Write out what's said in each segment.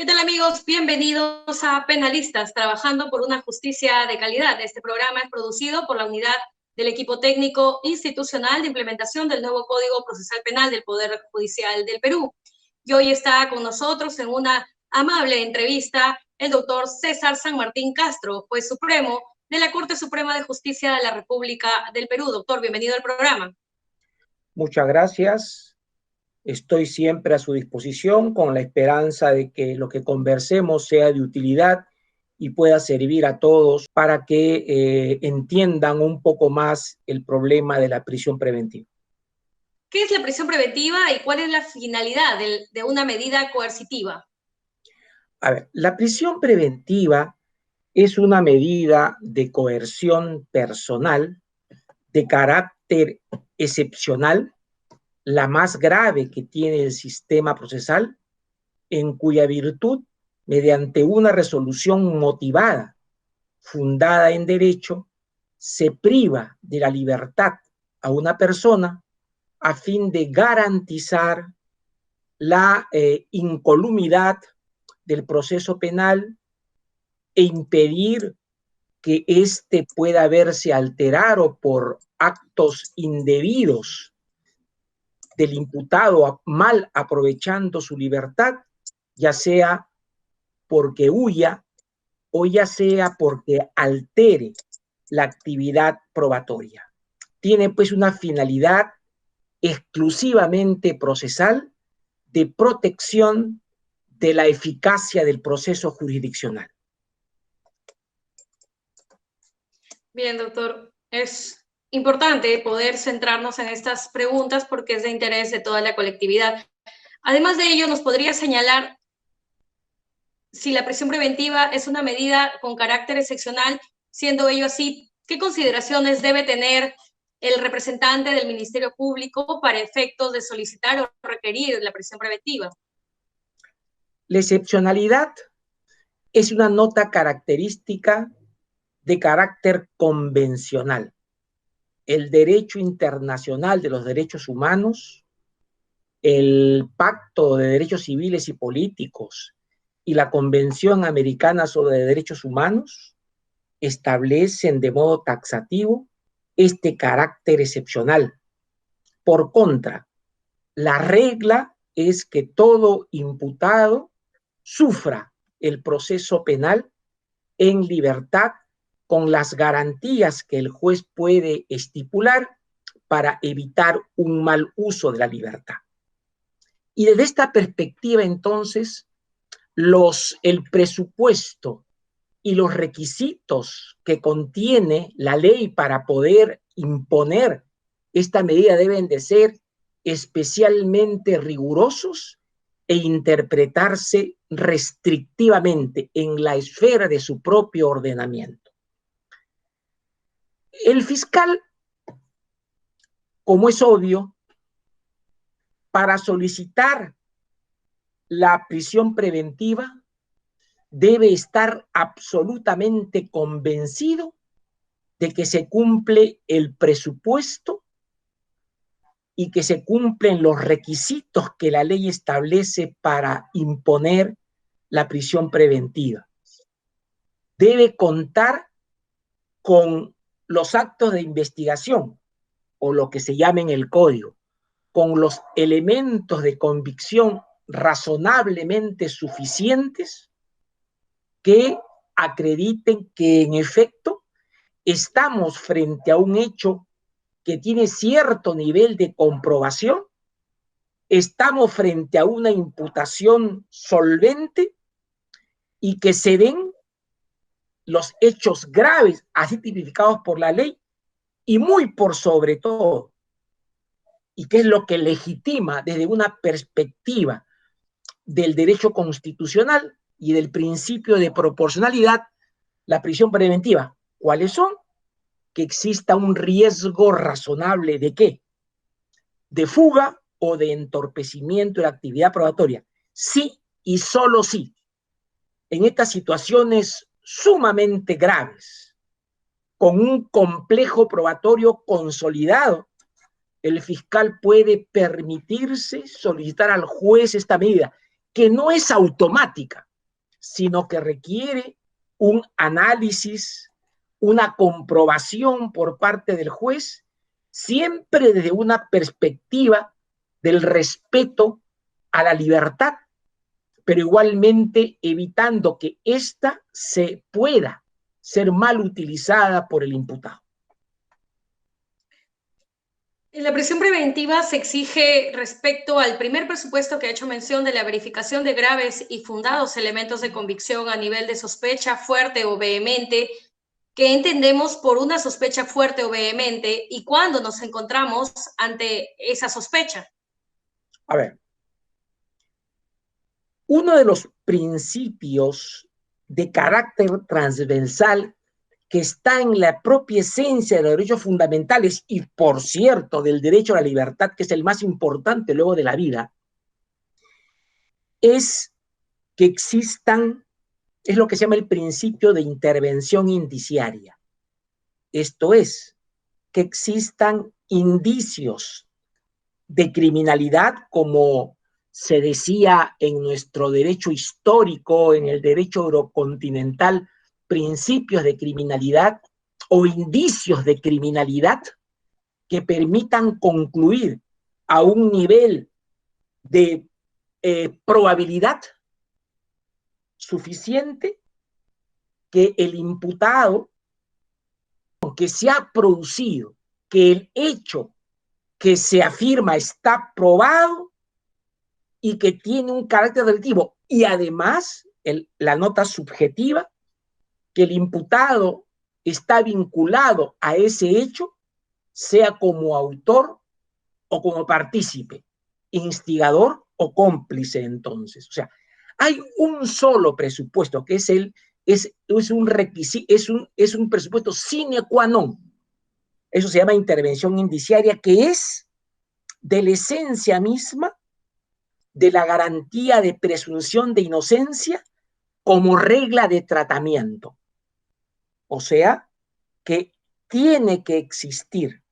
tal, amigos? Bienvenidos a Penalistas, trabajando por una justicia de calidad. Este programa es producido por la unidad del equipo técnico institucional de implementación del nuevo Código Procesal Penal del Poder Judicial del Perú. Y hoy está con nosotros en una amable entrevista el doctor César San Martín Castro, juez supremo de la Corte Suprema de Justicia de la República del Perú. Doctor, bienvenido al programa. Muchas gracias. Estoy siempre a su disposición con la esperanza de que lo que conversemos sea de utilidad y pueda servir a todos para que entiendan un poco más el problema de la prisión preventiva. ¿Qué es la prisión preventiva y cuál es la finalidad de una medida coercitiva? A ver, la prisión preventiva es una medida de coerción personal de carácter excepcional, la más grave que tiene el sistema procesal, en cuya virtud, mediante una resolución motivada, fundada en derecho, se priva de la libertad a una persona a fin de garantizar la incolumidad del proceso penal e impedir que éste pueda verse alterado por actos indebidos del imputado mal aprovechando su libertad, ya sea porque huya o ya sea porque altere la actividad probatoria. Tiene pues una finalidad exclusivamente procesal de protección de la eficacia del proceso jurisdiccional. Bien, doctor, es importante poder centrarnos en estas preguntas porque es de interés de toda la colectividad. Además de ello, ¿nos podría señalar si la prisión preventiva es una medida con carácter excepcional? Siendo ello así, ¿qué consideraciones debe tener el representante del Ministerio Público para efectos de solicitar o requerir la prisión preventiva? La excepcionalidad es una nota característica de carácter convencional. El derecho internacional de los derechos humanos, el Pacto de Derechos Civiles y Políticos y la Convención Americana sobre Derechos Humanos establecen de modo taxativo este carácter excepcional. Por contra, la regla es que todo imputado sufra el proceso penal en libertad con las garantías que el juez puede estipular para evitar un mal uso de la libertad. Y desde esta perspectiva, entonces, el presupuesto y los requisitos que contiene la ley para poder imponer esta medida deben de ser especialmente rigurosos e interpretarse restrictivamente en la esfera de su propio ordenamiento. El fiscal, como es obvio, para solicitar la prisión preventiva debe estar absolutamente convencido de que se cumple el presupuesto y que se cumplen los requisitos que la ley establece para imponer la prisión preventiva. Debe contar con los actos de investigación, o lo que se llama en el código, con los elementos de convicción razonablemente suficientes que acrediten que en efecto estamos frente a un hecho que tiene cierto nivel de comprobación, estamos frente a una imputación solvente y que se den los hechos graves así tipificados por la ley y muy por sobre todo, y que es lo que legitima desde una perspectiva del derecho constitucional y del principio de proporcionalidad, la prisión preventiva. ¿Cuáles son? Que exista un riesgo razonable ¿de qué? De fuga o de entorpecimiento de la actividad probatoria. Sí y solo sí. En estas situaciones sumamente graves, con un complejo probatorio consolidado, el fiscal puede permitirse solicitar al juez esta medida, que no es automática, sino que requiere un análisis, una comprobación por parte del juez, siempre desde una perspectiva del respeto a la libertad, pero igualmente evitando que ésta se pueda ser mal utilizada por el imputado. La prisión preventiva se exige respecto al primer presupuesto que ha hecho mención de la verificación de graves y fundados elementos de convicción a nivel de sospecha fuerte o vehemente. ¿Qué entendemos por una sospecha fuerte o vehemente y cuándo nos encontramos ante esa sospecha? A ver, uno de los principios de carácter transversal que está en la propia esencia de los derechos fundamentales y, por cierto, del derecho a la libertad, que es el más importante luego de la vida, es que existan, es lo que se llama el principio de intervención indiciaria. Esto es, que existan indicios de criminalidad, como se decía en nuestro derecho histórico, en el derecho eurocontinental, principios de criminalidad o indicios de criminalidad que permitan concluir a un nivel de probabilidad suficiente que el imputado, que se ha producido, que el hecho que se afirma está probado y que tiene un carácter delictivo, y además la nota subjetiva, que el imputado está vinculado a ese hecho, sea como autor o como partícipe, instigador o cómplice. Entonces, o sea, hay un solo presupuesto que es un requisito, es un presupuesto sine qua non. Eso se llama intervención indiciaria, que es de la esencia misma de la garantía de presunción de inocencia como regla de tratamiento. O sea, que tiene que existir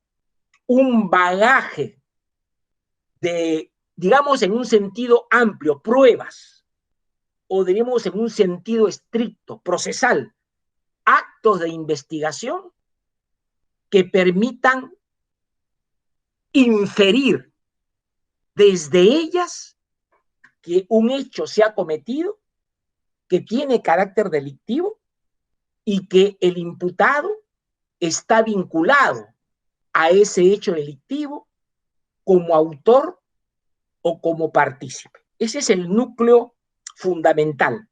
un bagaje de, digamos, en un sentido amplio, pruebas, o diríamos en un sentido estricto, procesal, actos de investigación que permitan inferir desde ellas que un hecho se ha cometido, que tiene carácter delictivo y que el imputado está vinculado a ese hecho delictivo como autor o como partícipe. Ese es el núcleo fundamental.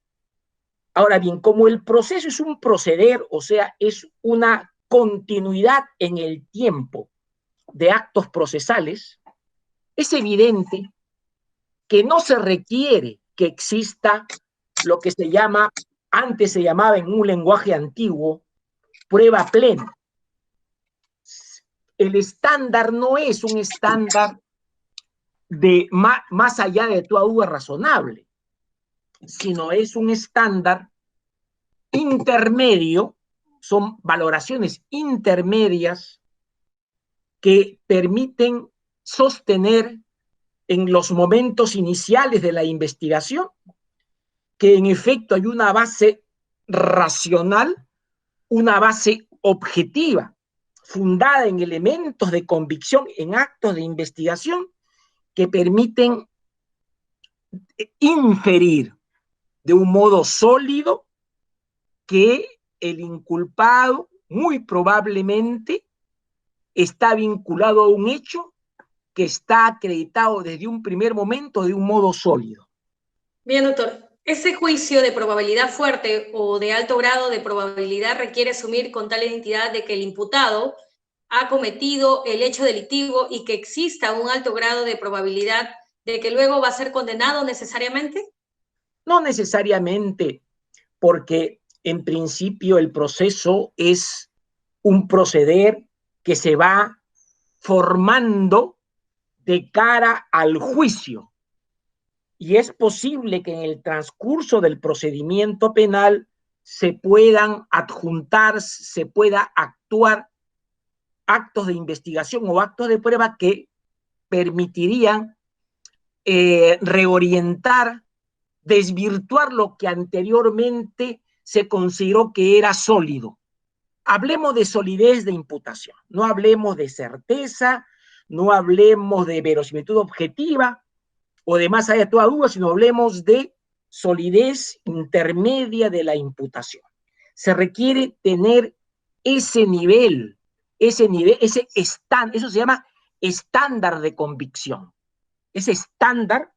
Ahora bien, como el proceso es un proceder, o sea, es una continuidad en el tiempo de actos procesales, es evidente que no se requiere que exista lo que se llama, antes se llamaba en un lenguaje antiguo, prueba plena. El estándar no es un estándar de más allá de toda duda razonable, sino es un estándar intermedio, son valoraciones intermedias que permiten sostener en los momentos iniciales de la investigación que en efecto hay una base racional, una base objetiva, fundada en elementos de convicción, en actos de investigación que permiten inferir de un modo sólido que el inculpado muy probablemente está vinculado a un hecho que está acreditado desde un primer momento de un modo sólido. Bien, doctor. ¿Ese juicio de probabilidad fuerte o de alto grado de probabilidad requiere asumir con tal identidad de que el imputado ha cometido el hecho delictivo y que exista un alto grado de probabilidad de que luego va a ser condenado necesariamente? No necesariamente, porque en principio el proceso es un proceder que se va formando de cara al juicio. Y es posible que en el transcurso del procedimiento penal se puedan adjuntar, se pueda actuar actos de investigación o actos de prueba que permitirían reorientar desvirtuar lo que anteriormente se consideró que era sólido. Hablemos de solidez de imputación, no hablemos de certeza, no hablemos de verosimilitud objetiva o de más allá de toda duda, sino hablemos de solidez intermedia de la imputación. Se requiere tener ese nivel, eso se llama estándar de convicción. Ese estándar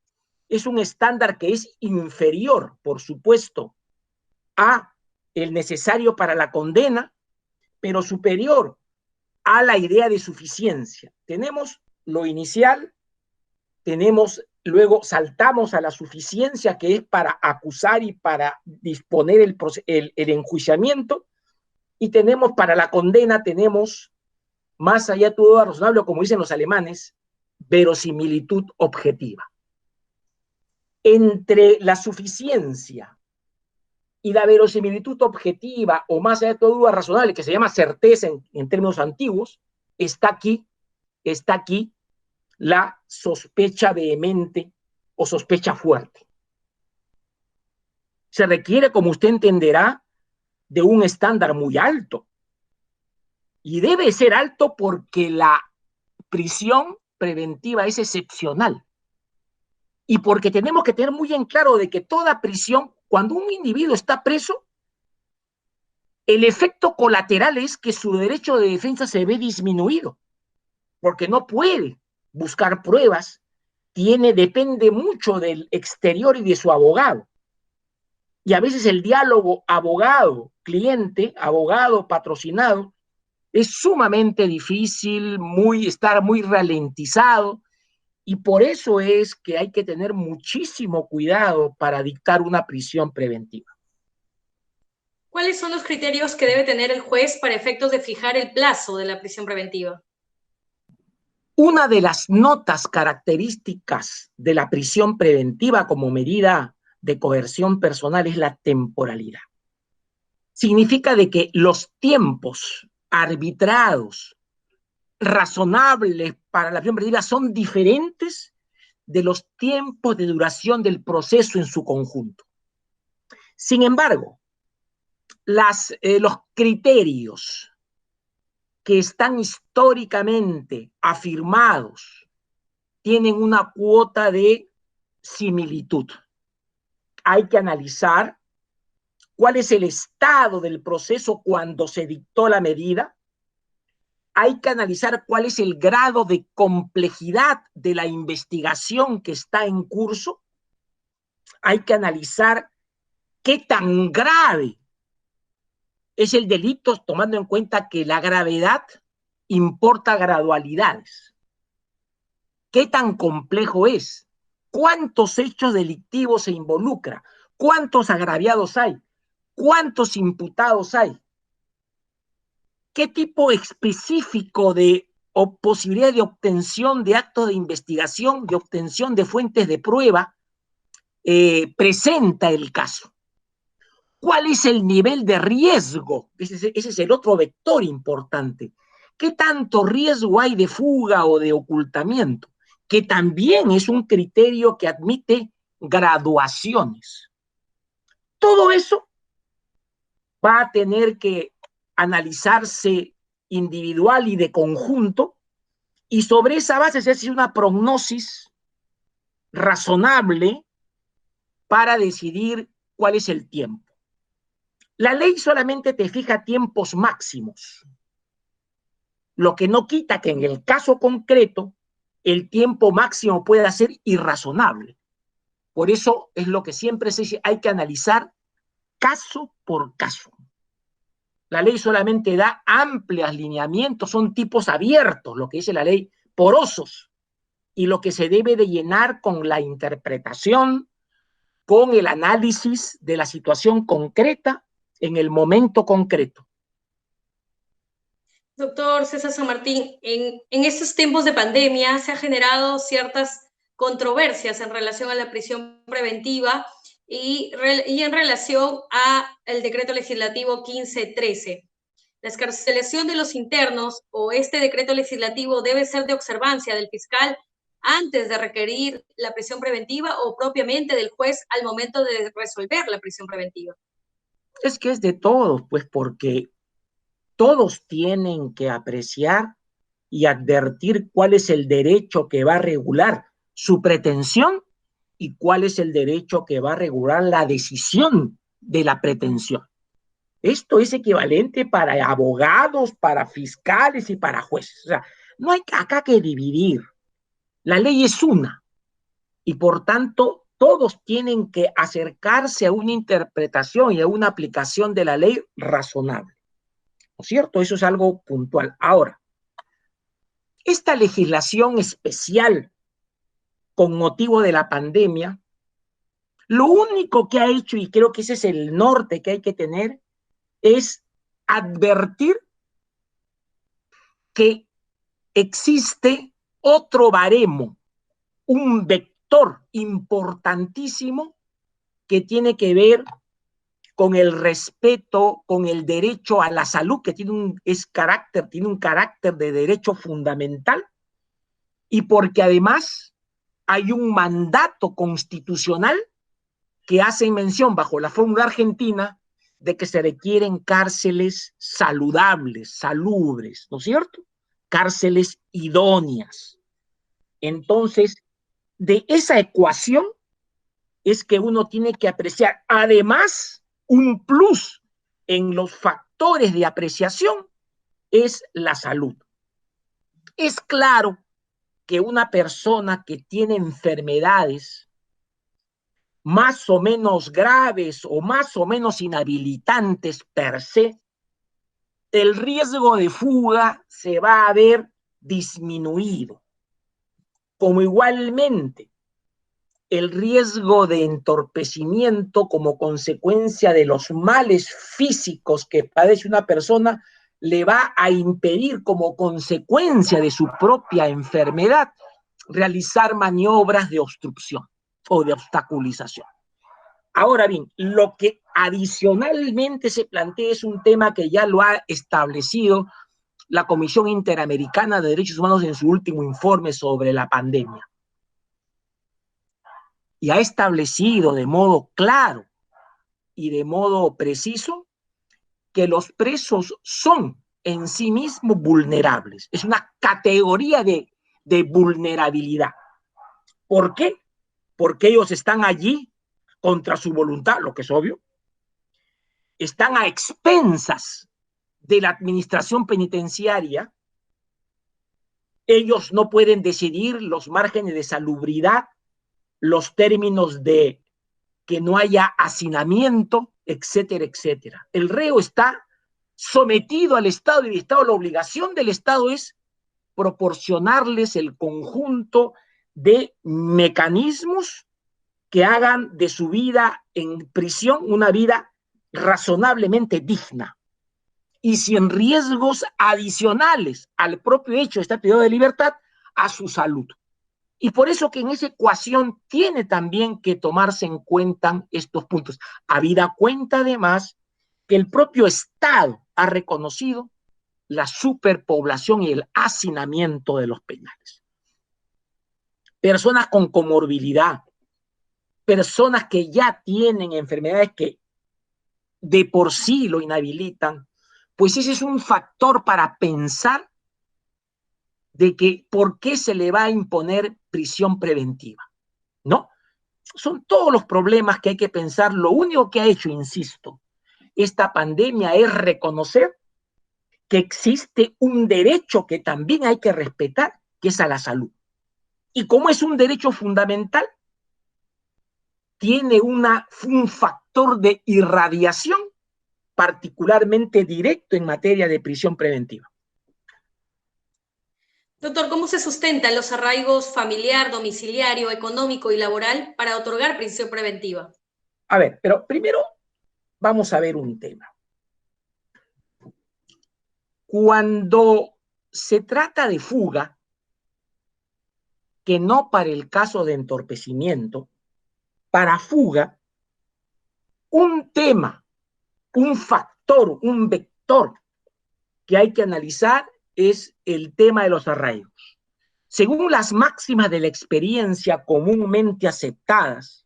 es un estándar que es inferior, por supuesto, a el necesario para la condena, pero superior a la idea de suficiencia. Tenemos lo inicial, luego saltamos a la suficiencia, que es para acusar y para disponer el enjuiciamiento, y tenemos para la condena, tenemos, más allá de todo razonable, como dicen los alemanes, verosimilitud objetiva. Entre la suficiencia y la verosimilitud objetiva, o más allá de todo duda razonable, que se llama certeza en términos antiguos, está aquí la sospecha vehemente o sospecha fuerte. Se requiere, como usted entenderá, de un estándar muy alto. Y debe ser alto porque la prisión preventiva es excepcional. Y porque tenemos que tener muy en claro de que toda prisión, cuando un individuo está preso, el efecto colateral es que su derecho de defensa se ve disminuido, porque no puede buscar pruebas, depende mucho del exterior y de su abogado. Y a veces el diálogo abogado-cliente, abogado-patrocinado, es sumamente difícil, estar muy ralentizado, y por eso es que hay que tener muchísimo cuidado para dictar una prisión preventiva. ¿Cuáles son los criterios que debe tener el juez para efectos de fijar el plazo de la prisión preventiva? Una de las notas características de la prisión preventiva como medida de coerción personal es la temporalidad. Significa de que los tiempos arbitrados, razonables para la prisión preventiva son diferentes de los tiempos de duración del proceso en su conjunto. Sin embargo, los criterios que están históricamente afirmados tienen una cuota de similitud. Hay que analizar cuál es el estado del proceso cuando se dictó la medida. Hay que analizar cuál es el grado de complejidad de la investigación que está en curso. Hay que analizar qué tan grave es el delito, tomando en cuenta que la gravedad importa gradualidades. ¿Qué tan complejo es? ¿Cuántos hechos delictivos se involucra? ¿Cuántos agraviados hay? ¿Cuántos imputados hay? ¿Qué tipo específico de posibilidad de obtención de actos de investigación, de obtención de fuentes de prueba presenta el caso? ¿Cuál es el nivel de riesgo? Ese es el otro vector importante. ¿Qué tanto riesgo hay de fuga o de ocultamiento? Que también es un criterio que admite graduaciones. Todo eso va a tener que analizarse individual y de conjunto, y sobre esa base se hace una prognosis razonable para decidir cuál es el tiempo. La ley solamente te fija tiempos máximos, lo que no quita que en el caso concreto el tiempo máximo pueda ser irrazonable. Por eso es lo que siempre se dice, hay que analizar caso por caso. La ley solamente da amplios lineamientos, son tipos abiertos, lo que dice la ley, porosos, y lo que se debe de llenar con la interpretación, con el análisis de la situación concreta en el momento concreto. Doctor César San Martín, en estos tiempos de pandemia se han generado ciertas controversias en relación a la prisión preventiva y en relación al decreto legislativo 1513. La excarcelación de los internos o este decreto legislativo debe ser de observancia del fiscal antes de requerir la prisión preventiva o propiamente del juez al momento de resolver la prisión preventiva? Es que es de todos, pues porque todos tienen que apreciar y advertir cuál es el derecho que va a regular su pretensión y cuál es el derecho que va a regular la decisión de la pretensión. Esto es equivalente para abogados, para fiscales y para jueces. O sea, no hay acá que dividir. La ley es una y por tanto todos tienen que acercarse a una interpretación y a una aplicación de la ley razonable. ¿No es cierto? Eso es algo puntual. Ahora, esta legislación especial con motivo de la pandemia, lo único que ha hecho, y creo que ese es el norte que hay que tener, es advertir que existe otro baremo, un vector importantísimo que tiene que ver con el respeto, con el derecho a la salud, que tiene un carácter de derecho fundamental, y porque además hay un mandato constitucional que hace mención bajo la fórmula argentina de que se requieren cárceles saludables, salubres, ¿no es cierto? Cárceles idóneas. Entonces, de esa ecuación es que uno tiene que apreciar, además, un plus en los factores de apreciación es la salud. Es claro que una persona que tiene enfermedades más o menos graves o más o menos inhabilitantes per se, el riesgo de fuga se va a ver disminuido. Como igualmente el riesgo de entorpecimiento como consecuencia de los males físicos que padece una persona le va a impedir como consecuencia de su propia enfermedad realizar maniobras de obstrucción o de obstaculización. Ahora bien, lo que adicionalmente se plantea es un tema que ya lo ha establecido la Comisión Interamericana de Derechos Humanos en su último informe sobre la pandemia. Y ha establecido de modo claro y de modo preciso que los presos son en sí mismos vulnerables. Es una categoría de vulnerabilidad. ¿Por qué? Porque ellos están allí contra su voluntad, lo que es obvio, están a expensas de la administración penitenciaria, ellos no pueden decidir los márgenes de salubridad, los términos de que no haya hacinamiento, etcétera, etcétera. El reo está sometido al Estado y el Estado, la obligación del Estado es proporcionarles el conjunto de mecanismos que hagan de su vida en prisión una vida razonablemente digna. Y sin riesgos adicionales al propio hecho de estar privado de libertad, a su salud. Y por eso que en esa ecuación tiene también que tomarse en cuenta estos puntos. Habida cuenta además que el propio Estado ha reconocido la superpoblación y el hacinamiento de los penales. Personas con comorbilidad, personas que ya tienen enfermedades que de por sí lo inhabilitan, pues ese es un factor para pensar de que por qué se le va a imponer prisión preventiva, ¿no? Son todos los problemas que hay que pensar. Lo único que ha hecho, insisto, esta pandemia es reconocer que existe un derecho que también hay que respetar, que es a la salud. Y como es un derecho fundamental, tiene un factor de irradiación particularmente directo en materia de prisión preventiva. Doctor, ¿cómo se sustentan los arraigos familiar, domiciliario, económico y laboral para otorgar prisión preventiva? A ver, pero primero vamos a ver un tema. Cuando se trata de fuga, que no para el caso de entorpecimiento, para fuga, un tema, un factor, un vector que hay que analizar es el tema de los arraigos. Según las máximas de la experiencia comúnmente aceptadas,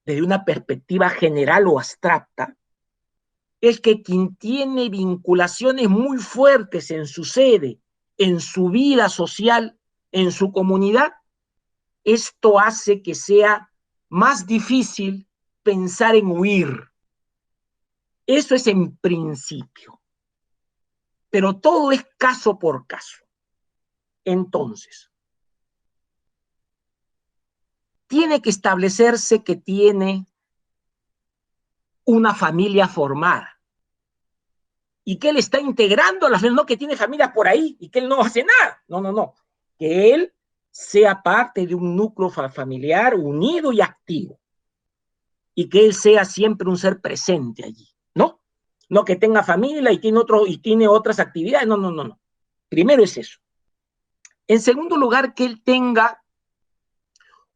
desde una perspectiva general o abstracta, es que quien tiene vinculaciones muy fuertes en su sede, en su vida social, en su comunidad, esto hace que sea más difícil pensar en huir. Eso es en principio, pero todo es caso por caso. Entonces, tiene que establecerse que tiene una familia formada y que él está integrando a la familia, no que tiene familia por ahí y que él no hace nada. No, no, no. Que él sea parte de un núcleo familiar unido y activo y que él sea siempre un ser presente allí, ¿no? No que tenga familia y tiene otras actividades. No, no, no, no. Primero es eso. En segundo lugar, que él tenga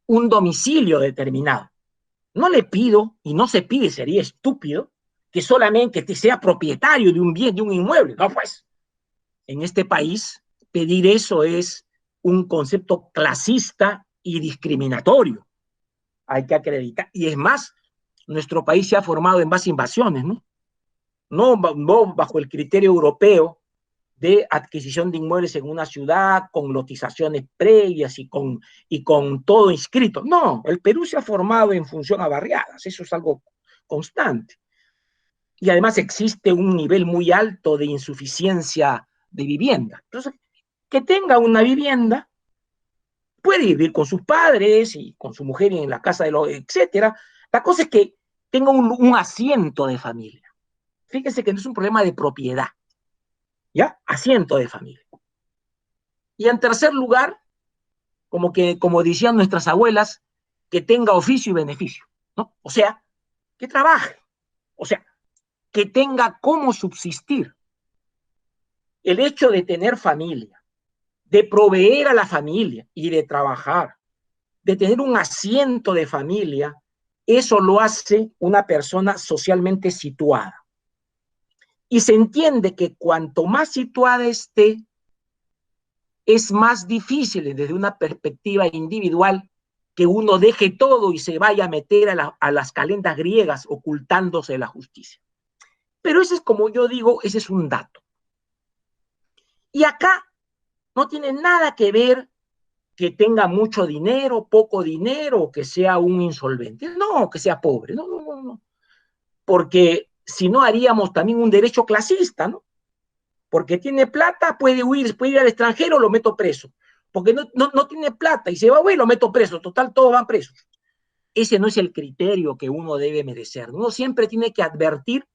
un domicilio determinado. No le pido, y no se pide, sería estúpido, que solamente que sea propietario de un bien, de un inmueble. No, pues, en este país, pedir eso es un concepto clasista y discriminatorio. Hay que acreditar. Y es más, nuestro país se ha formado en base a invasiones, ¿no? No bajo el criterio europeo de adquisición de inmuebles en una ciudad con lotizaciones previas y con todo inscrito. No, el Perú se ha formado en función a barriadas, eso es algo constante. Y además existe un nivel muy alto de insuficiencia de vivienda. Entonces, que tenga una vivienda, puede vivir con sus padres y con su mujer en la casa de los, etcétera. La cosa es que tenga un asiento de familia. Fíjense que no es un problema de propiedad, ¿ya? Asiento de familia. Y en tercer lugar, como decían nuestras abuelas, que tenga oficio y beneficio, ¿no? O sea, que trabaje, o sea, que tenga cómo subsistir. El hecho de tener familia, de proveer a la familia y de trabajar, de tener un asiento de familia, eso lo hace una persona socialmente situada. Y se entiende que cuanto más situada esté, es más difícil desde una perspectiva individual que uno deje todo y se vaya a meter a las calendas griegas ocultándose de la justicia. Pero ese es, como yo digo, ese es un dato. Y acá no tiene nada que ver que tenga mucho dinero, poco dinero, que sea un insolvente. No, que sea pobre. No, no, no, no. Porque si no haríamos también un derecho clasista, ¿no? Porque tiene plata, puede huir, puede ir al extranjero, lo meto preso. Porque no tiene plata y se va, bueno, lo meto preso. Total, todos van presos. Ese no es el criterio que uno debe merecer. Uno siempre tiene que advertir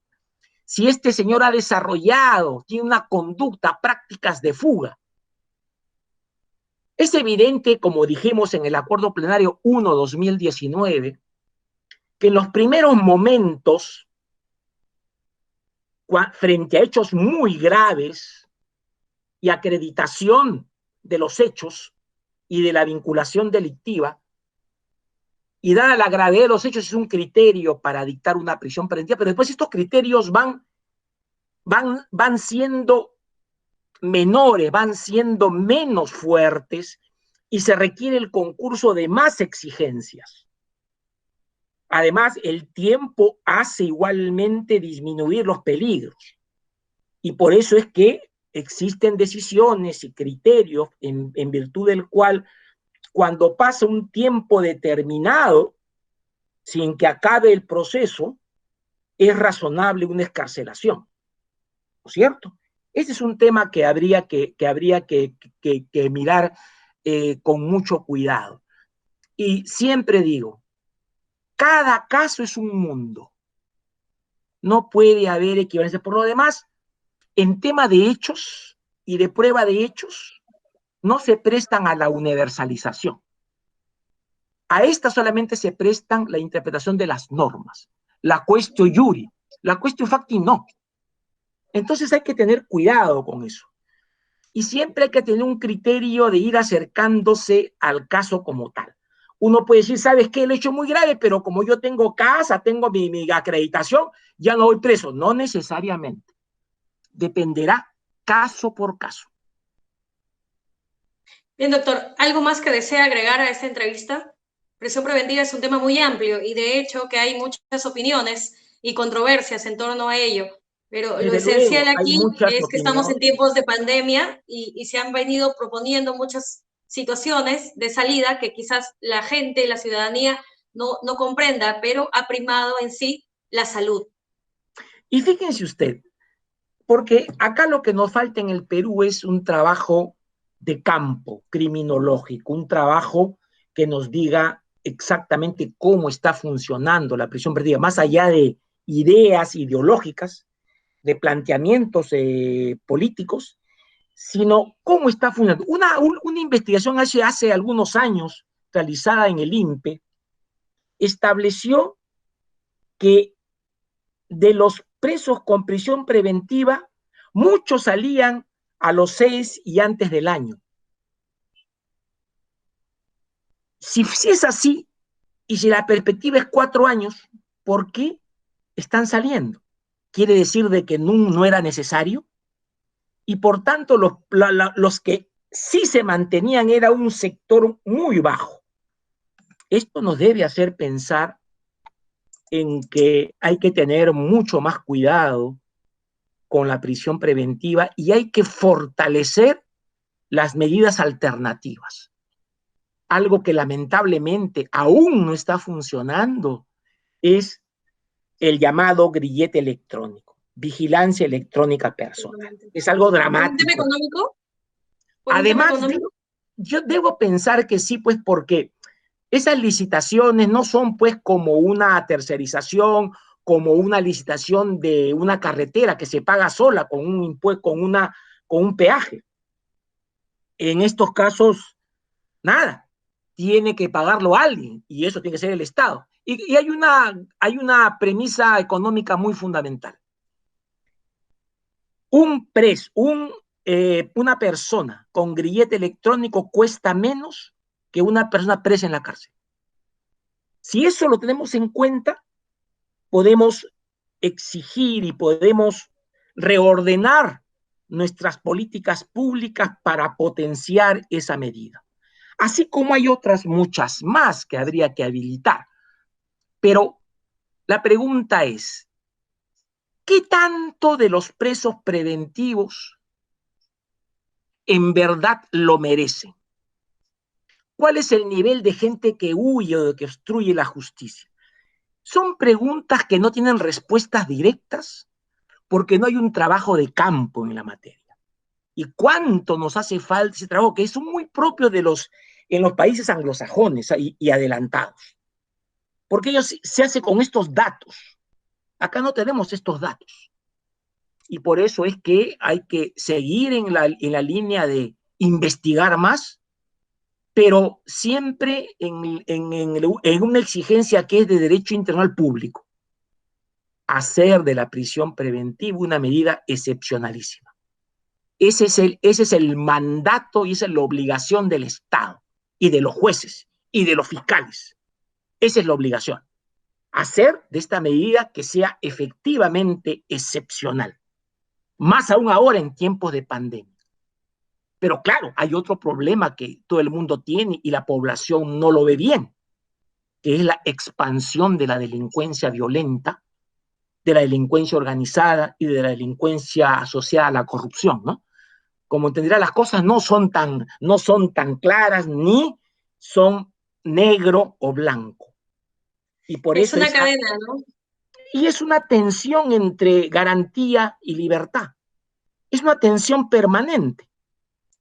si este señor ha desarrollado, tiene una conducta, prácticas de fuga. Es evidente, como dijimos en el Acuerdo Plenario 1/2019, que en los primeros momentos, frente a hechos muy graves y acreditación de los hechos y de la vinculación delictiva, y dada la gravedad de los hechos es un criterio para dictar una prisión preventiva, pero después estos criterios van siendo menores, van siendo menos fuertes y se requiere el concurso de más exigencias. Además, el tiempo hace igualmente disminuir los peligros y por eso es que existen decisiones y criterios en virtud del cual cuando pasa un tiempo determinado sin que acabe el proceso, es razonable una excarcelación, ¿no es cierto? Ese es un tema que habría que mirar con mucho cuidado. Y siempre digo, cada caso es un mundo. No puede haber equivalencia. Por lo demás, en tema de hechos y de prueba de hechos, no se prestan a la universalización. A esta solamente se prestan la interpretación de las normas. La quaestio iuri, la quaestio facti no. Entonces hay que tener cuidado con eso. Y siempre hay que tener un criterio de ir acercándose al caso como tal. Uno puede decir, ¿sabes qué? El hecho es muy grave, pero como yo tengo casa, tengo mi acreditación, ya no voy preso. No necesariamente. Dependerá caso por caso. Bien, doctor, ¿algo más que desea agregar a esta entrevista? Prisión preventiva es un tema muy amplio y de hecho que hay muchas opiniones y controversias en torno a ello, pero lo Desde esencial luego, hay aquí muchas es que estamos en opiniones. tiempos de pandemia y se han venido proponiendo muchas situaciones de salida que quizás la gente, la ciudadanía no comprenda, pero ha primado en sí la salud. Y fíjense usted, porque acá lo que nos falta en el Perú es un trabajo de campo criminológico, un trabajo que nos diga exactamente cómo está funcionando la prisión preventiva, más allá de ideas ideológicas, de planteamientos políticos, sino cómo está funcionando. Una investigación hace algunos años realizada en el INPE estableció que de los presos con prisión preventiva, muchos salían a los 6 y antes del año. Si es así, y si la perspectiva es 4 años, ¿por qué están saliendo? ¿Quiere decir de que no era necesario? Y por tanto, los que sí se mantenían era un sector muy bajo. Esto nos debe hacer pensar en que hay que tener mucho más cuidado con la prisión preventiva y hay que fortalecer las medidas alternativas. Algo que lamentablemente aún no está funcionando es el llamado grillete electrónico, vigilancia electrónica personal. Es algo ¿Por un tema dramático. económico? ¿Por un tema Además, económico? yo debo pensar que sí, pues porque esas licitaciones no son pues como una tercerización, como una licitación de una carretera que se paga sola con un impuesto, con un peaje. En estos casos, nada, tiene que pagarlo alguien y eso tiene que ser el Estado. Y hay una premisa económica muy fundamental. Una persona con grillete electrónico cuesta menos que una persona presa en la cárcel. Si eso lo tenemos en cuenta, podemos exigir y podemos reordenar nuestras políticas públicas para potenciar esa medida. Así como hay otras muchas más que habría que habilitar. Pero la pregunta es, ¿qué tanto de los presos preventivos en verdad lo merecen? ¿Cuál es el nivel de gente que huye o que obstruye la justicia? Son preguntas que no tienen respuestas directas porque no hay un trabajo de campo en la materia. ¿Y cuánto nos hace falta ese trabajo que es muy propio en los países anglosajones y adelantados? Porque ellos se hace con estos datos. Acá no tenemos estos datos. Y por eso es que hay que seguir en la línea de investigar más, pero siempre en una exigencia que es de derecho internacional público. Hacer de la prisión preventiva una medida excepcionalísima. Ese es el mandato y esa es la obligación del Estado y de los jueces y de los fiscales. Esa es la obligación. Hacer de esta medida que sea efectivamente excepcional. Más aún ahora en tiempos de pandemia. Pero claro, hay otro problema que todo el mundo tiene y la población no lo ve bien, que es la expansión de la delincuencia violenta, de la delincuencia organizada y de la delincuencia asociada a la corrupción, ¿no? Como entenderá, las cosas no son tan claras ni son negro o blanco. Y por Es eso una cadena, ¿no? es una tensión entre garantía y libertad. Es una tensión permanente.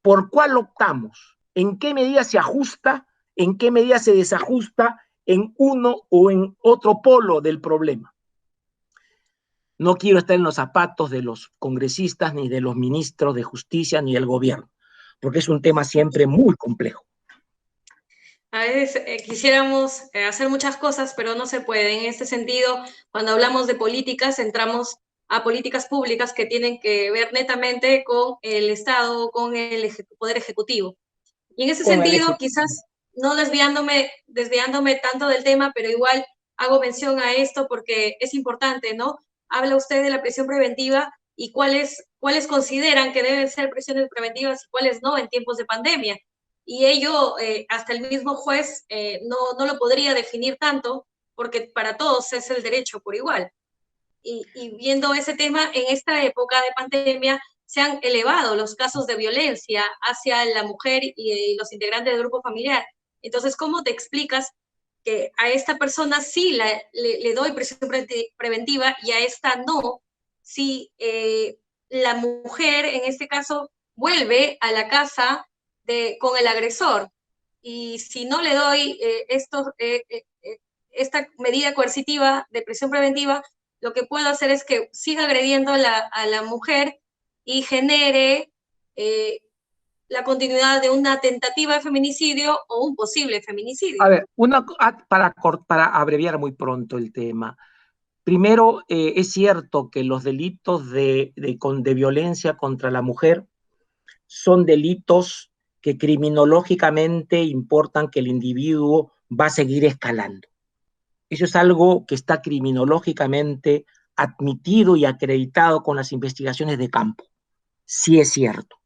¿Por cuál optamos? ¿En qué medida se ajusta? ¿En qué medida se desajusta en uno o en otro polo del problema? No quiero estar en los zapatos de los congresistas, ni de los ministros de justicia, ni del gobierno, porque es un tema siempre muy complejo. A veces quisiéramos hacer muchas cosas, pero no se puede. En este sentido, cuando hablamos de políticas, entramos a políticas públicas que tienen que ver netamente con el Estado, con el Poder Ejecutivo. Y en ese Con el sentido, Ejecutivo. quizás no desviándome tanto del tema, pero igual hago mención a esto porque es importante, ¿no? Habla usted de la prisión preventiva y cuáles consideran que deben ser prisiones preventivas y cuáles no en tiempos de pandemia. y ello hasta el mismo juez no lo podría definir tanto, porque para todos es el derecho por igual. Y viendo ese tema, en esta época de pandemia se han elevado los casos de violencia hacia la mujer y los integrantes del grupo familiar. Entonces, ¿cómo te explicas que a esta persona sí le doy prisión preventiva y a esta no? Si la mujer, en este caso, vuelve a la casa con el agresor, y si no le doy esta medida coercitiva de prisión preventiva, lo que puedo hacer es que siga agrediendo a la mujer y genere la continuidad de una tentativa de feminicidio o un posible feminicidio. A ver, para abreviar muy pronto el tema. Primero, es cierto que los delitos de violencia contra la mujer son delitos que criminológicamente importan que el individuo va a seguir escalando. Eso es algo que está criminológicamente admitido y acreditado con las investigaciones de campo. Sí es cierto.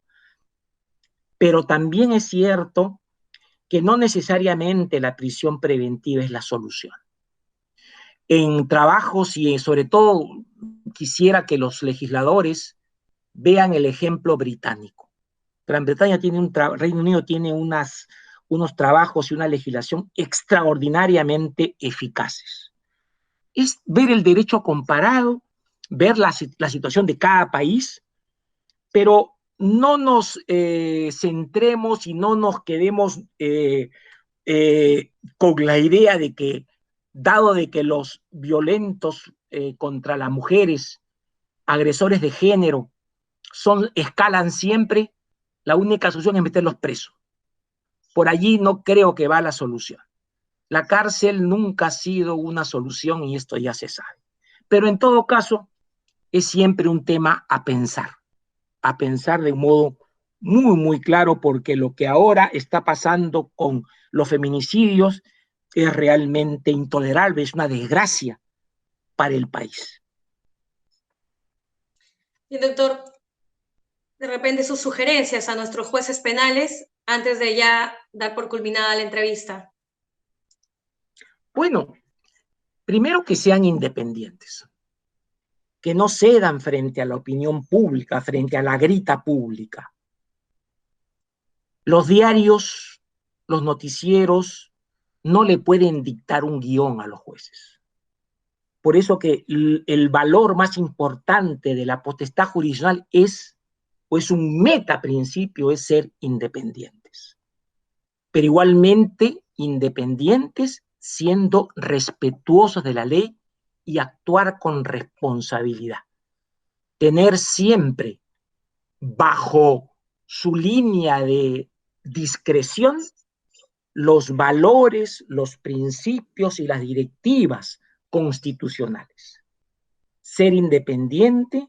Pero también es cierto que no necesariamente la prisión preventiva es la solución. En trabajos y sobre todo quisiera que los legisladores vean el ejemplo británico. Gran Bretaña tiene Reino Unido tiene unos trabajos y una legislación extraordinariamente eficaces. Es ver el derecho comparado, ver la situación de cada país, pero no nos centremos y no nos quedemos con la idea de que, dado de que los violentos contra las mujeres, agresores de género, escalan siempre, la única solución es meterlos presos. Por allí no creo que va la solución. La cárcel nunca ha sido una solución y esto ya se sabe. Pero en todo caso, es siempre un tema a pensar de un modo muy, muy claro, porque lo que ahora está pasando con los feminicidios es realmente intolerable, es una desgracia para el país. Y doctor, de repente sus sugerencias a nuestros jueces penales antes de ya dar por culminada la entrevista. Bueno, primero que sean independientes, que no cedan frente a la opinión pública, frente a la grita pública. Los diarios, los noticieros, no le pueden dictar un guión a los jueces. Por eso que el valor más importante de la potestad jurisdiccional es un metaprincipio, es ser independientes. Pero igualmente independientes siendo respetuosos de la ley y actuar con responsabilidad. Tener siempre bajo su línea de discreción los valores, los principios y las directivas constitucionales. Ser independiente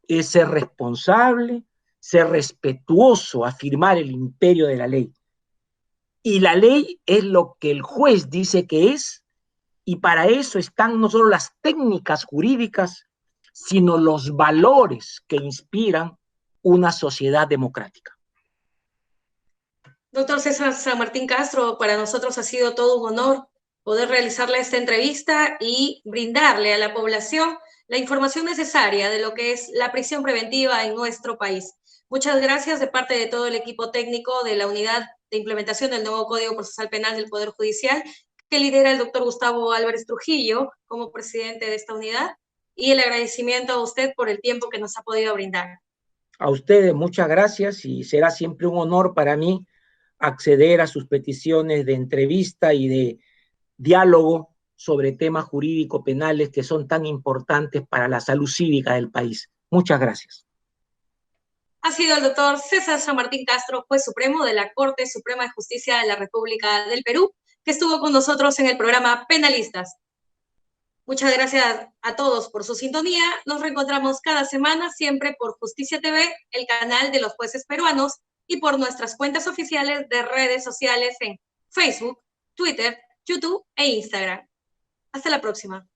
es ser responsable, ser respetuoso, afirmar el imperio de la ley. Y la ley es lo que el juez dice que es, y para eso están no solo las técnicas jurídicas, sino los valores que inspiran una sociedad democrática. Doctor César San Martín Castro, para nosotros ha sido todo un honor poder realizarle esta entrevista y brindarle a la población la información necesaria de lo que es la prisión preventiva en nuestro país. Muchas gracias de parte de todo el equipo técnico de la Unidad de Implementación del Nuevo Código Procesal Penal del Poder Judicial, que lidera el doctor Gustavo Álvarez Trujillo como presidente de esta unidad, y el agradecimiento a usted por el tiempo que nos ha podido brindar. A ustedes muchas gracias y será siempre un honor para mí acceder a sus peticiones de entrevista y de diálogo sobre temas jurídicos penales que son tan importantes para la salud cívica del país. Muchas gracias. Ha sido el doctor César San Martín Castro, juez supremo de la Corte Suprema de Justicia de la República del Perú, que estuvo con nosotros en el programa Penalistas. Muchas gracias a todos por su sintonía. Nos reencontramos cada semana, siempre por Justicia TV, el canal de los jueces peruanos, y por nuestras cuentas oficiales de redes sociales en Facebook, Twitter, YouTube e Instagram. Hasta la próxima.